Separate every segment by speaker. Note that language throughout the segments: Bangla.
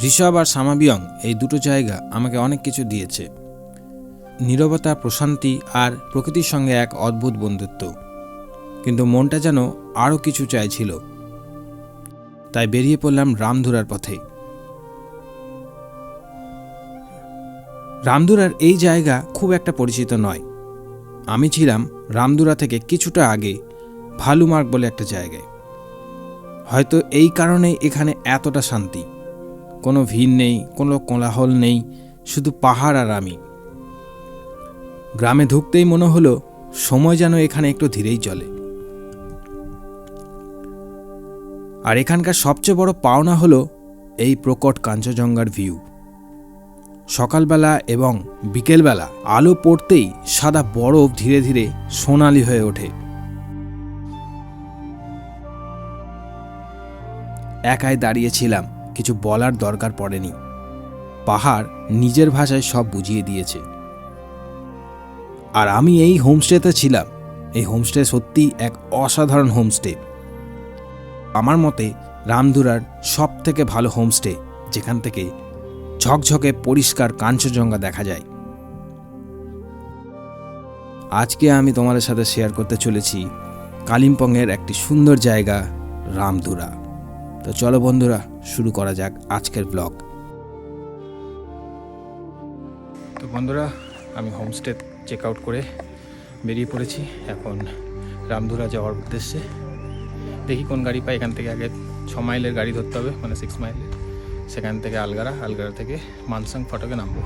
Speaker 1: ঋষভ আর সামাবিয়ং এই দুটো জায়গা আমাকে অনেক কিছু দিয়েছে। নীরবতা, প্রশান্তি আর প্রকৃতির সঙ্গে এক অদ্ভুত বন্ধুত্ব। কিন্তু মনটা যেন আরও কিছু চাইছিল, তাই বেরিয়ে পড়লাম রামধুরার পথে। রামধুরার এই জায়গা খুব একটা পরিচিত নয়। আমি ছিলাম রামধুরা থেকে কিছুটা আগে ভালুমার্গ বলে একটা জায়গায়। হয়তো এই কারণেই এখানে এতটা শান্তি। কোনো ভিড় নেই, কোনো কোলাহল নেই, শুধু পাহাড় আর আমি। গ্রামে ঢুকতেই মনে হলো সময় যেন এখানে একটু ধীরেই চলে। আর এখানকার সবচেয়ে বড় পাওনা হলো এই প্রকট কাঞ্চনজঙ্ঘার ভিউ। সকালবেলা এবং বিকেলবেলা আলো পড়তেই সাদা বরফ ধীরে ধীরে সোনালি হয়ে ওঠে। একাই দাঁড়িয়েছিলাম, কিছু বলার দরকার পড়েনি। পাহাড় নিজের ভাষায় সব বুঝিয়ে দিয়েছে। আর আমি এই হোমস্টেতে ছিলাম। এই হোমস্টে সত্যি এক অসাধারণ হোমস্টে। আমার মতে রামধুরার সব থেকে ভালো হোমস্টে, যেখান থেকে ঝকঝকে পরিষ্কার কাঞ্চনজঙ্ঘা দেখা যায়। আজকে আমি তোমাদের সাথে শেয়ার করতে চলেছি কালিম্পংয়ের একটি সুন্দর জায়গা, রামধুরা। তো চলো বন্ধুরা, শুরু করা যাক আজকের ব্লগ। তো বন্ধুরা, আমি হোমস্টে চেক আউট করে বেরিয়ে পড়েছি এখন রামধুরা যাওয়ার উদ্দেশ্যে। দেখি কোন গাড়ি পাই। এখান থেকে আগে 6 মাইলের গাড়ি ধরতে হবে, মানে 6 মাইলের। সেখান থেকে আলগারা থেকে মানসাং ফটকে নামবো।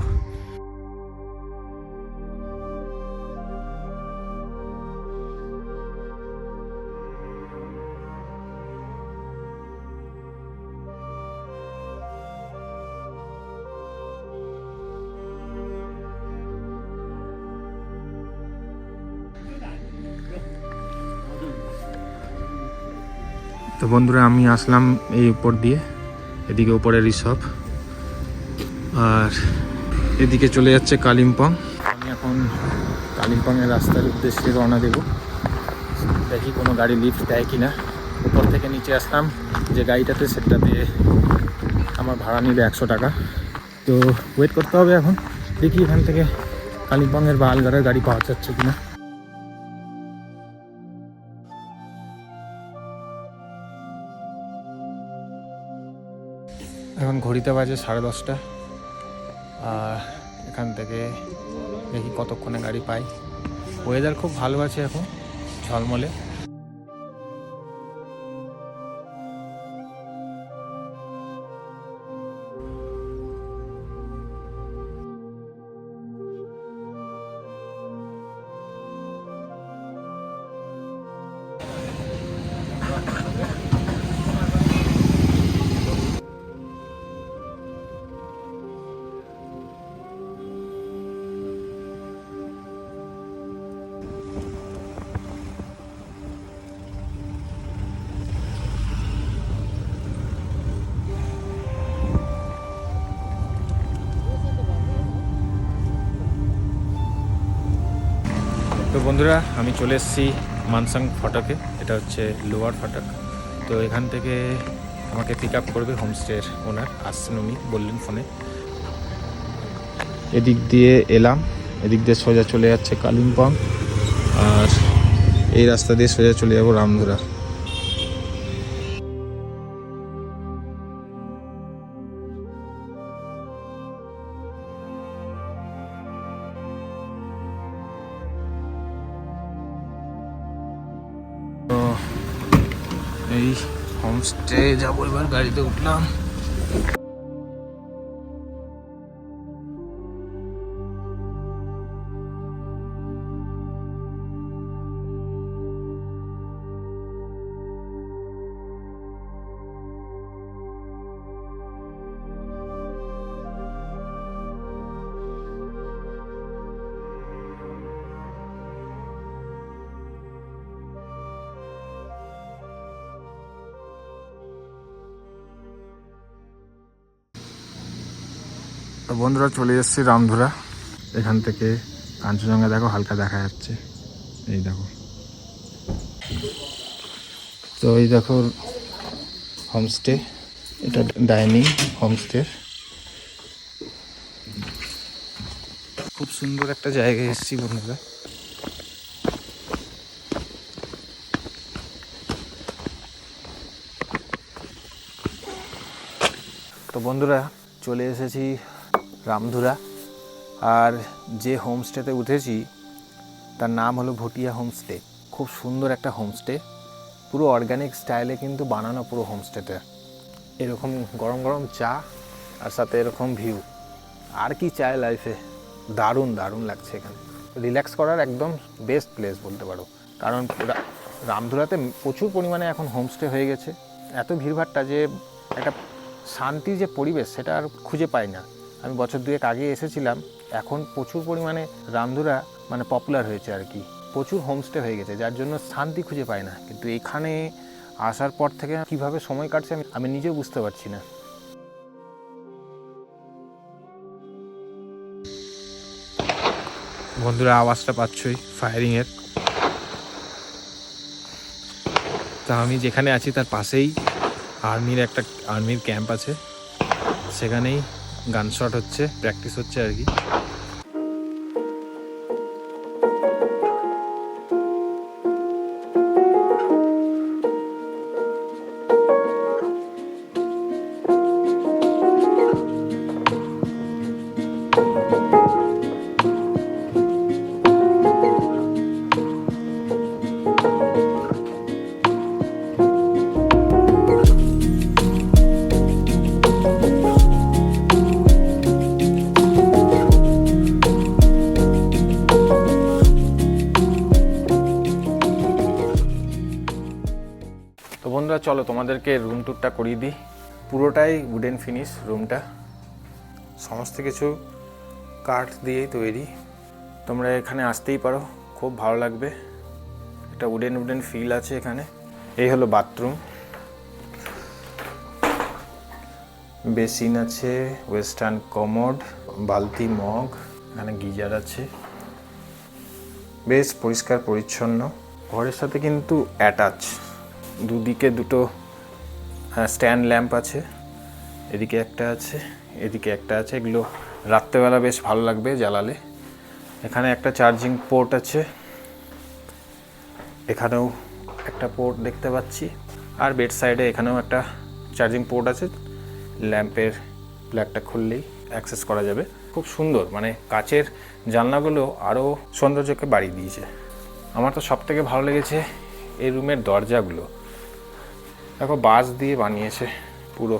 Speaker 1: তো বন্ধুরা, আমি আসলাম এই উপর দিয়ে। এদিকে উপরে ঋষভ আর এদিকে চলে যাচ্ছে কালিম্পং। আমি এখন কালিম্পংয়ের রাস্তার উদ্দেশ্যে রওনা দেব। দেখি কোনো গাড়ি লিফট দেয় কিনা। উপর থেকে নিচে আসলাম যে গাড়িটাতে, সেটাতে আমার ভাড়া নিলে 100 টাকা। তো ওয়েট করতে হবে এখন। দেখি এখান থেকে কালিম্পংয়ের বা আলগাড়ার গাড়ি পাওয়া যাচ্ছে কিনা। এখন ঘড়িতে বাজে 10:30। আর এখান থেকে দেখি কতক্ষণে গাড়ি পাই। ওয়েদার খুব ভালো আছে এখন, ঝলমলে। তো বন্ধুরা, আমি চলে এসেছি মানসাং ফটকে। এটা হচ্ছে লোয়ার ফটক। তো এখান থেকে আমাকে পিক আপ করবে হোমস্টের ওনার। আসছেন উনি, বললেন ফোনে। এদিক দিয়ে এলাম, এদিক দিয়ে সোজা চলে যাচ্ছে কালিম্পং। আর এই রাস্তা দিয়ে সোজা চলে যাবো রামধুরা। তো এই হোমস্টে যাবো এবার। গাড়িতে উঠলাম। তো বন্ধুরা, চলে এসেছি রামধুরা। এখান থেকে কাঞ্চনজঙ্ঘা দেখো, হালকা দেখা যাচ্ছে। এই দেখো। তো এই দেখো হোমস্টে, এটা ডাইনিং হোমস্টে। খুব সুন্দর একটা জায়গায় এসেছি বন্ধুরা। তো বন্ধুরা চলে এসেছি রামধুরা, আর যে হোমস্টেতে উঠেছি তার নাম হলো ভুটিয়া হোমস্টে। খুব সুন্দর একটা হোমস্টে, পুরো অর্গানিক স্টাইলে কিন্তু বানানো পুরো হোমস্টেতে। এরকম গরম গরম চা আর সাথে এরকম ভিউ, আর কি চায় লাইফে। দারুণ দারুণ লাগছে এখানে, রিল্যাক্স করার একদম বেস্ট প্লেস বলতে পারো। কারণ রামধুরাতে প্রচুর পরিমাণে এখন হোমস্টে হয়ে গেছে, এত ভিড়ভাড়টা যে একটা শান্তির যে পরিবেশ সেটা আর খুঁজে পাই না। আমি বছর দুয়েক আগে এসেছিলাম, এখন প্রচুর পরিমাণে রামধুরা মানে পপুলার হয়েছে আর কি, প্রচুর হোমস্টে হয়ে গেছে, যার জন্য শান্তি খুঁজে পাই না। কিন্তু এখানে আসার পর থেকে কীভাবে সময় কাটছে আমি নিজেও বুঝতে পারছি না। বন্ধুরা আওয়াজটা পাচ্ছই ফায়ারিংয়ের। তা আমি যেখানে আছি তার পাশেই আর্মির ক্যাম্প আছে, সেখানেই গান শট হচ্ছে, প্র্যাকটিস হচ্ছে আর কি। তো বন্ধুরা চলো তোমাদেরকে রুম ট্যুরটা করিয়ে দিই। পুরোটাই উডেন ফিনিশ রুমটা, সমস্ত কিছু কাঠ দিয়েই তৈরি। তোমরা এখানে আসতেই পারো, খুব ভালো লাগবে, একটা উডেন ফিল আছে এখানে। এই হলো বাথরুম, বেসিন আছে, ওয়েস্টার্ন কমোড, বালতি, মগ, এখানে গিজার আছে, বেশ পরিষ্কার পরিচ্ছন্ন। ঘরের সাথে কিন্তু অ্যাটাচ, দুদিকে দুটো স্ট্যান্ড ল্যাম্প আছে, এদিকে একটা আছে, এদিকে একটা আছে। এগুলো রাত্রেবেলা বেশ ভালো লাগবে জ্বালালে। এখানে একটা চার্জিং পোর্ট আছে, এখানেও একটা পোর্ট দেখতে পাচ্ছি, আর বেড সাইডে এখানেও একটা চার্জিং পোর্ট আছে। ল্যাম্পের প্লাগটা খুললেই অ্যাক্সেস করা যাবে। খুব সুন্দর, মানে কাচের জানলাগুলো আরও সৌন্দর্যকে বাড়িয়ে দিয়েছে। আমার তো সবথেকে ভালো লেগেছে এই রুমের দরজাগুলো, দেখো বাঁশ দিয়ে বানিয়েছে পুরো,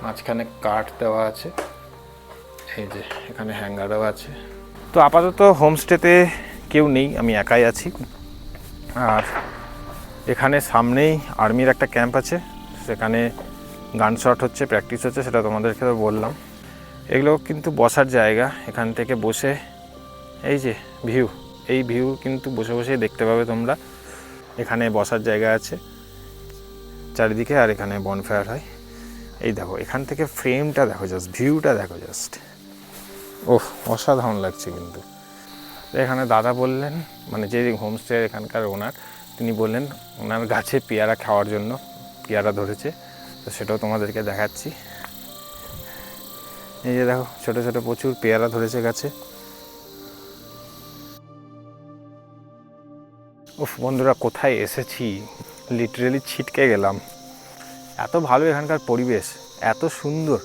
Speaker 1: মাঝখানে কাঠ দেওয়া আছে, এই যে এখানে হ্যাঙ্গারও আছে। তো আপাতত হোমস্টেতে কেউ নেই, আমি একাই আছি। আর এখানে সামনেই আর্মির একটা ক্যাম্প আছে, সেখানে গান শট হচ্ছে, প্র্যাকটিস হচ্ছে, সেটা তোমাদেরকে তো বললাম। এগুলো কিন্তু বসার জায়গা, এখান থেকে বসে এই যে ভিউ, এই ভিউ কিন্তু বসে বসেই দেখতে পাবে তোমরা। এখানে বসার জায়গা আছে চারিদিকে, আর এখানে বনফায়ার হয়। এই দেখো এখান থেকে ফ্রেমটা দেখো, জাস্ট ভিউটা দেখো, জাস্ট ওহ অসাধারণ লাগছে কিন্তু। এখানে দাদা বললেন, মানে যে হোমস্টে এখানকার ওনার, তিনি বললেন ওনার গাছে পেয়ারা খাওয়ার জন্য, পেয়ারা ধরেছে, তো সেটাও তোমাদেরকে দেখাচ্ছি। এই যে দেখো ছোটো ছোটো প্রচুর পেয়ারা ধরেছে গাছে। উফ বন্ধুরা কোথায় এসেছি, লিটারেলি ছিটকে গেলাম। এত ভালো এখানকার পরিবেশ, এত সুন্দর,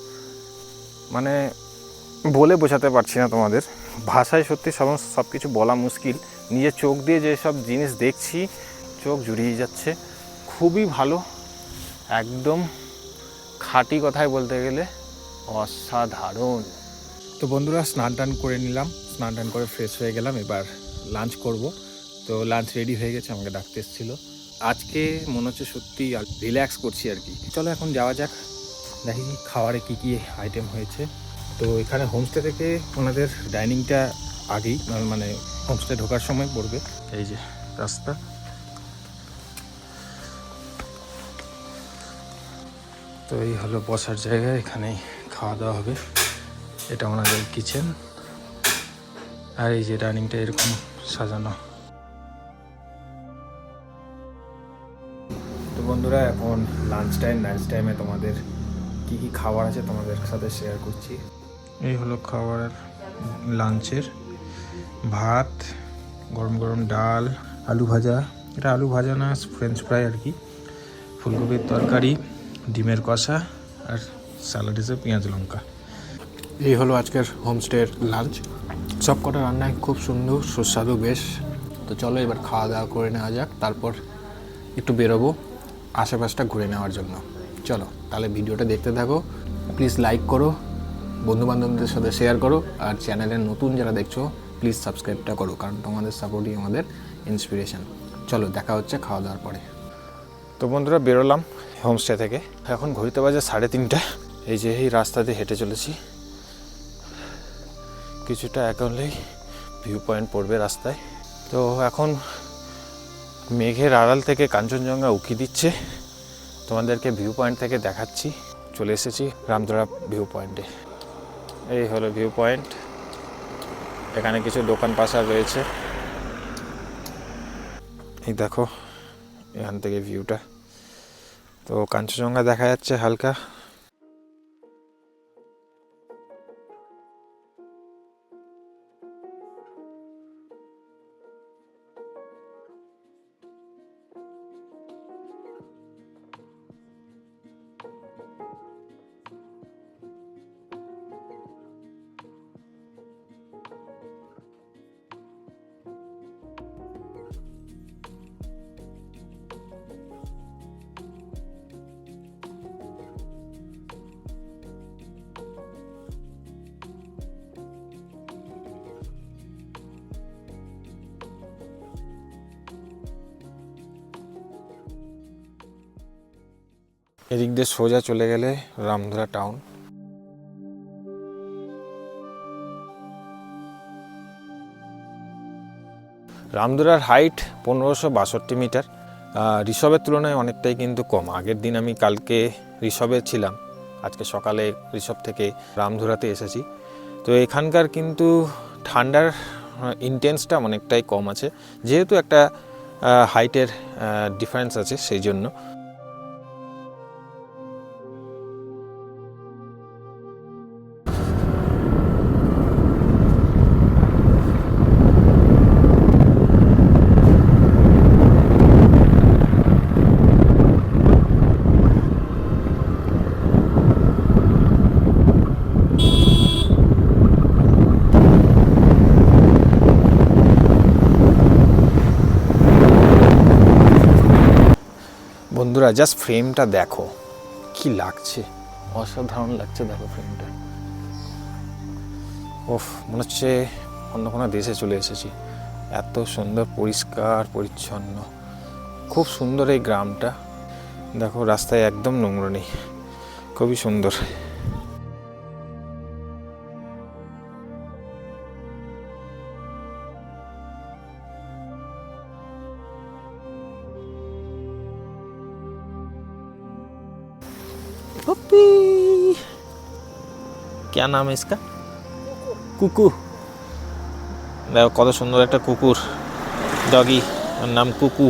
Speaker 1: মানে বলে বোঝাতে পারছি না তোমাদের, ভাষায় সত্যি সব কিছু বলা মুশকিল। নিজের চোখ দিয়ে যেসব জিনিস দেখছি চোখ জুড়িয়ে যাচ্ছে। খুবই ভালো, একদম খাঁটি কথায় বলতে গেলে অসাধারণ। তো বন্ধুরা স্নান টান করে নিলাম, স্নান টান করে ফ্রেশ হয়ে গেলাম, এবার লাঞ্চ করব। তো লাঞ্চ রেডি হয়ে গেছে, আমাকে ডাকতে এসেছিলো। আজকে মনে হচ্ছে সত্যি রিল্যাক্স করছি আর কি। চলো এখন যাওয়া যাক, দেখি খাওয়ারে কি কি আইটেম হয়েছে। তো এখানে হোমস্টে থেকে ওনাদের ডাইনিংটা আগেই, মানে হোমস্টে ঢোকার সময় পড়বে। এই যে রাস্তা, তো এই হলো বসার জায়গা, এখানেই খাওয়া দাওয়া হবে। এটা ওনাদের কিচেন, আর এই যে ডাইনিংটা এরকম সাজানো। তো বন্ধুরা এখন লাঞ্চ টাইমে তোমাদের কি কি খাবার আছে তোমাদের সাথে শেয়ার করছি। এই হলো খাবারের লাঞ্চের ভাত, গরম গরম ডাল, আলু ভাজা, এটা আলু ভাজা না ফ্রেঞ্চ ফ্রাই আর কি, ফুলকপির তরকারি, ডিমের কষা আর স্যালাড হিসেবে পেঁয়াজ লঙ্কা।
Speaker 2: এই হলো আজকের হোমস্টের লাঞ্চ। সব কটা রান্নায় খুব সুন্দর সুস্বাদু বেশ। তো চলো এবার খাওয়া দাওয়া করে নেওয়া যাক, তারপর একটু বেরোবো আশেপাশটা ঘুরে নেওয়ার জন্য। চলো তাহলে ভিডিওটা দেখতে থাকো, প্লিজ লাইক করো, বন্ধুবান্ধবদের সাথে শেয়ার করো, আর চ্যানেলের নতুন যারা দেখছো প্লিজ সাবস্ক্রাইবটা করো, কারণ তোমাদের সাপোর্টই আমাদের ইন্সপিরেশন। চলো দেখা হচ্ছে খাওয়া দাওয়ার পরে।
Speaker 1: তো বন্ধুরা বেরোলাম হোমস্টে থেকে, এখন ঘড়িতে বাজে 3:30। এই যে এই রাস্তা দিয়ে হেঁটে চলেছি, কিছুটা এগোলেই ভিউ পয়েন্ট পড়বে রাস্তায়। তো এখন মেঘের আড়াল থেকে কাঞ্চনজঙ্ঘা উঁকি দিচ্ছে, তোমাদেরকে ভিউ পয়েন্ট থেকে দেখাচ্ছি। চলে এসেছি রামধরা ভিউ পয়েন্টে। এই হলো ভিউ পয়েন্ট, এখানে কিছু দোকান পাশার রয়েছে। এই দেখো এখান থেকে ভিউটা, তো কাঞ্চনজঙ্ঘা দেখা যাচ্ছে হালকা। এদিক দিয়ে সোজা চলে গেলে রামধরা টাউন। রামধরার হাইট 1562 মিটার, ঋষভের তুলনায় অনেকটাই কিন্তু কম। আগের দিন আমি কালকে ঋষভে ছিলাম, আজকে সকালে ঋষভ থেকে রামধরাতে এসেছি। তো এখানকার কিন্তু ঠান্ডার ইন্টেন্সটা অনেকটাই কম আছে, যেহেতু একটা হাইটের ডিফারেন্স আছে সেই জন্য। বন্ধুরা জাস্ট ফ্রেমটা দেখো কি লাগছে, অসাধারণ লাগছে। দেখো ফ্রেমটা, ওফ, মনে হচ্ছে অন্য কোনো দেশে চলে এসেছি। এত সুন্দর পরিষ্কার পরিচ্ছন্ন, খুব সুন্দর এই গ্রামটা। দেখো রাস্তায় একদম নোংরা নেই, খুবই সুন্দর। पप्पी, क्या नाम है इसका? कुकू। দেখো কত সুন্দর একটা কুকুর, ডগি, ওর নাম কুকু।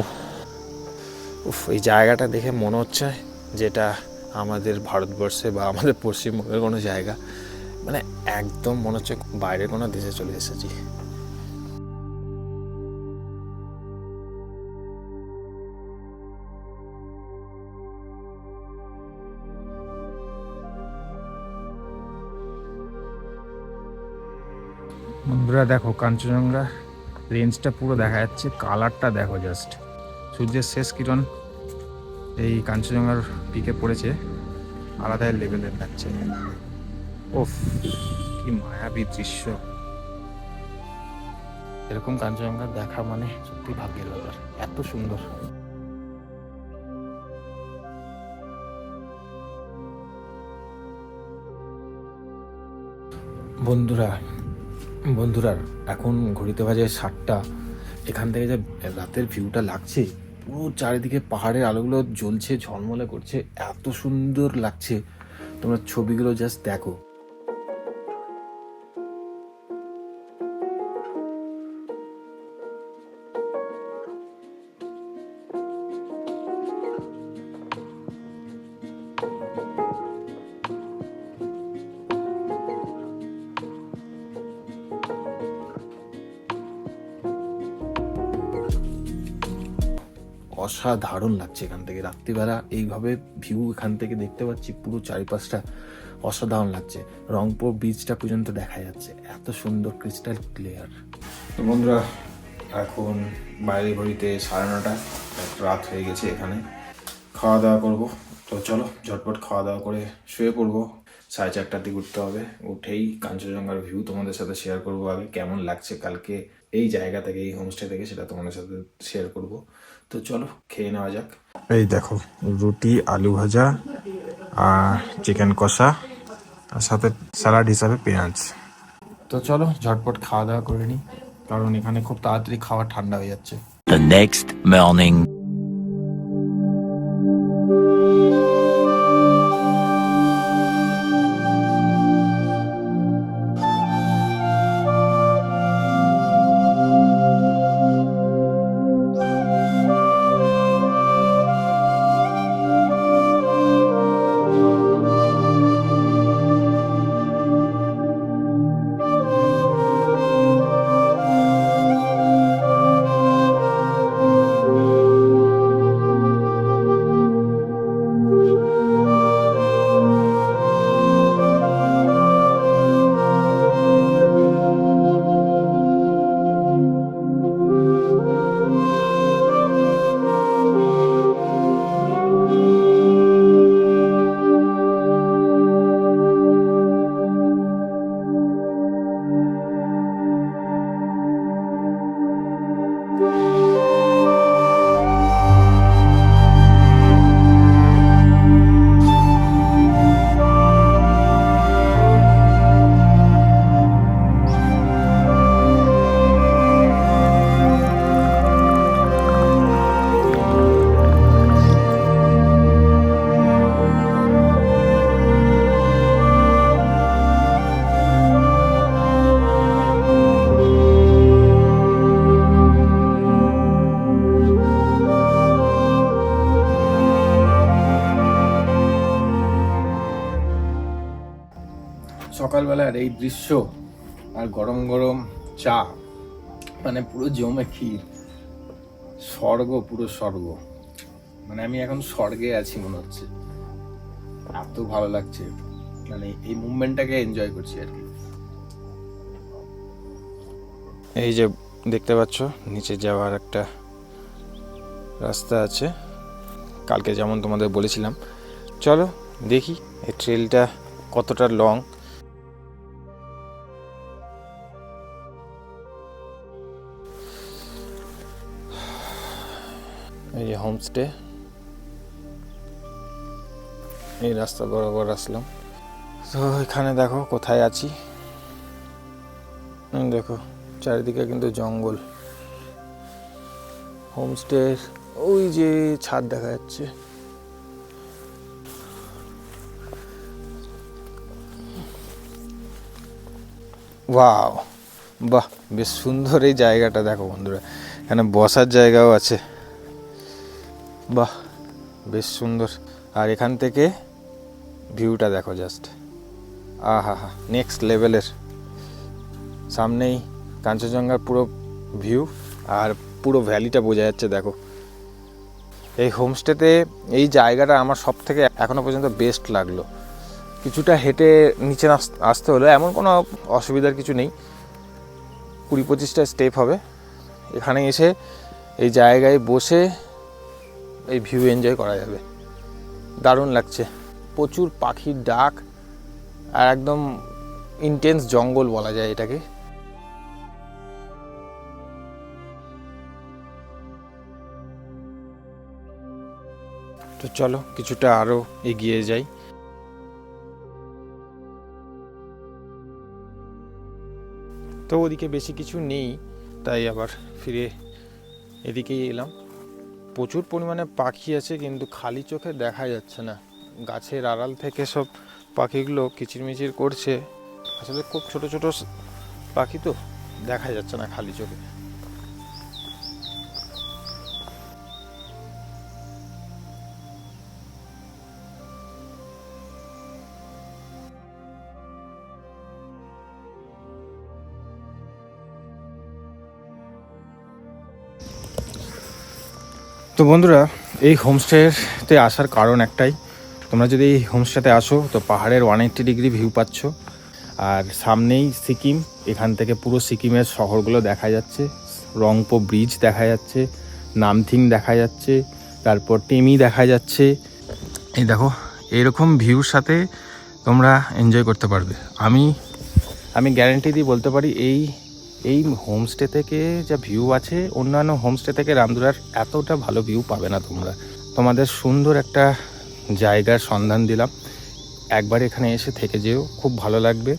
Speaker 1: উফ, এই জায়গাটা দেখে মনে হচ্ছে যেটা আমাদের ভারতবর্ষে বা আমাদের পশ্চিমবঙ্গের কোনো জায়গা, মানে একদম মনে হচ্ছে বাইরের কোনো দেশে চলে এসেছি। বন্ধুরা দেখো কাঞ্চনজঙ্ঘা রেঞ্জটা পুরো দেখা যাচ্ছে, কালারটা দেখো জাস্ট। সূর্যের শেষ কিরণ এই কাঞ্চনজঙ্ঘার পিকে পড়েছে, আলাদাই লেভেলের লাগছে। ওফ, কি মায়াবী দৃশ্য। এরকম কাঞ্চনজঙ্ঘা দেখা মানে সত্যি ভাগ্যের ব্যাপার, এত সুন্দর। বন্ধুরা এখন ঘড়িতে বাজে 7টা। এখান থেকে যে রাতের ভিউটা লাগছে, পুরো চারিদিকে পাহাড়ের আলোগুলো জ্বলছে, ঝলমলে করছে, এত সুন্দর লাগছে। তোমরা ছবিগুলো জাস্ট দেখো। অসাধারণ লাগছে এখান থেকে রাত্রিবেলা এইভাবে ভিউ এখান থেকে দেখতে পাচ্ছি, পুরো চারিপাশটা অসাধারণ লাগছে। রংপুর বিচটা পর্যন্ত দেখা যাচ্ছে, এত সুন্দর ক্রিস্টাল ক্লিয়ার। তো বন্ধুরা এখন বাইরে ঘড়িতে 9:30, রাত হয়ে গেছে। এখানে খাওয়া দাওয়া করবো। তো চলো ঝটপট খাওয়া দাওয়া করে শুয়ে পড়বো। 4:30টার দিকে উঠতে হবে। উঠেই কাঞ্চনজঙ্ঘার ভিউ তোমাদের সাথে শেয়ার করবো। আগে কেমন লাগছে কালকে এই জায়গা থেকে, এই হোমস্টে থেকে, সেটা তোমাদের সাথে শেয়ার করব। তো চলো খেয়ে নেওয়া যাক। এই দেখো রুটি, আলু ভাজা আর চিকেন কষা, আর সাথে স্যালাড হিসাবে পেঁয়াজ। তো চলো ঝটপট খাওয়া দাওয়া করে নিই, কারণ এখানে খুব তাড়াতাড়ি খাওয়া ঠান্ডা হয়ে যাচ্ছে।
Speaker 3: The next morning.
Speaker 1: সকালবেলার এই দৃশ্য আর গরম গরম চা, মানে পুরো জমে ক্ষীর, স্বর্গ, পুরো স্বর্গ। মানে আমি এখন স্বর্গে আছি মনে হচ্ছে, এত ভালো লাগছে। মানে এই মুভমেন্টটাকে এনজয় করছি আর কি। এই যে দেখতে পাচ্ছ নিচে যাওয়ার একটা রাস্তা আছে, কালকে যেমন তোমাদের বলেছিলাম। চলো দেখি এই ট্রেলটা কতটা লং। এই যে হোমস্টে, এই রাস্তা বরাবর আসলাম। তো এখানে দেখো কোথায় আছি, দেখো চারিদিকে কিন্তু জঙ্গল। হোমস্টে ওই যে ছাদ দেখা যাচ্ছে। ওয়াও, বাহ, বেশ সুন্দর এই জায়গাটা। দেখো বন্ধুরা, এখানে বসার জায়গাও আছে। বাহ, বেশ সুন্দর। আর এখান থেকে ভিউটা দেখো জাস্ট, আহা হা, নেক্সট লেভেলের। সামনেই কাঞ্চনজঙ্ঘার পুরো ভিউ, আর পুরো ভ্যালিটা বোঝা যাচ্ছে। দেখো এই হোমস্টেতে এই জায়গাটা আমার সব থেকে এখনো পর্যন্ত বেস্ট লাগলো। কিছুটা হেঁটে নিচে আসতে হলো, এমন কোনো অসুবিধার কিছু নেই। 20-25টা স্টেপ হবে। এখানে এসে এই জায়গায় বসে এই ভিউ এনজয় করা যাবে। দারুণ লাগছে। প্রচুর পাখির ডাক, আর একদম ইন্টেন্স জঙ্গল বলা যায় এটাকে। তো চলো কিছুটা আরও এগিয়ে যাই। তো ওদিকে বেশি কিছু নেই, তাই আবার ফিরে এদিকেই এলাম। প্রচুর পরিমাণে পাখি আছে, কিন্তু খালি চোখে দেখা যাচ্ছে না। গাছের আড়াল থেকে সব পাখিগুলো কিচিরমিচির করছে। আসলে খুব ছোট ছোট পাখি, তো দেখা যাচ্ছে না খালি চোখে। তো বন্ধুরা, এই হোমস্টেতে আসার কারণ একটাই, তোমরা যদি এই হোমস্টেতে আসো তো পাহাড়ের 180 ডিগ্রি ভিউ পাচ্ছ, আর সামনেই সিকিম, এখান থেকে পুরো সিকিমের শহরগুলো দেখা যাচ্ছে, রংপো ব্রিজ দেখা যাচ্ছে, নামথিং দেখা যাচ্ছে, তারপর টেমি দেখা যাচ্ছে। এই দেখো, এরকম ভিউর সাথে তোমরা এনজয় করতে পারবে। আমি গ্যারেন্টি দিয়ে বলতে পারি এই হোমস্টে থেকে যা ভিউ আছে, অন্যান্য হোমস্টে থেকে রামদুরার এতটা ভালো ভিউ পাবে না তোমরা। তোমাদের সুন্দর একটা জায়গার সন্ধান দিলাম, একবার এখানে এসে থেকে যেও, খুব ভালো লাগবে।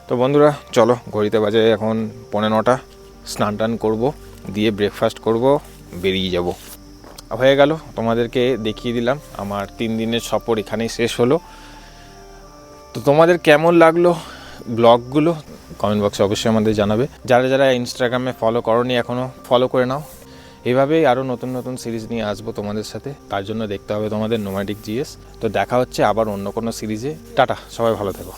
Speaker 1: তো বন্ধুরা চলো, ঘড়িতে বাজে এখন 9:15, স্নান টান করবো, দিয়ে ব্রেকফাস্ট করব, বেরিয়ে যাব। হয়ে গেল, তোমাদেরকে দেখিয়ে দিলাম আমার 3 দিনের সফর এখানেই শেষ হলো। তো তোমাদের কেমন লাগলো ব্লগগুলো কমেন্ট বক্সে অবশ্যই আমাদের জানাবে। যারা যারা ইনস্টাগ্রামে ফলো করোনি এখনও, ফলো করে নাও। এভাবেই আরও নতুন নতুন সিরিজ নিয়ে আসবো তোমাদের সাথে, তার জন্য দেখতে হবে তোমাদের নোম্যাডিক জিএস। তো দেখা হচ্ছে আবার অন্য কোনো সিরিজে। টাটা, সবাই ভালো থেকো।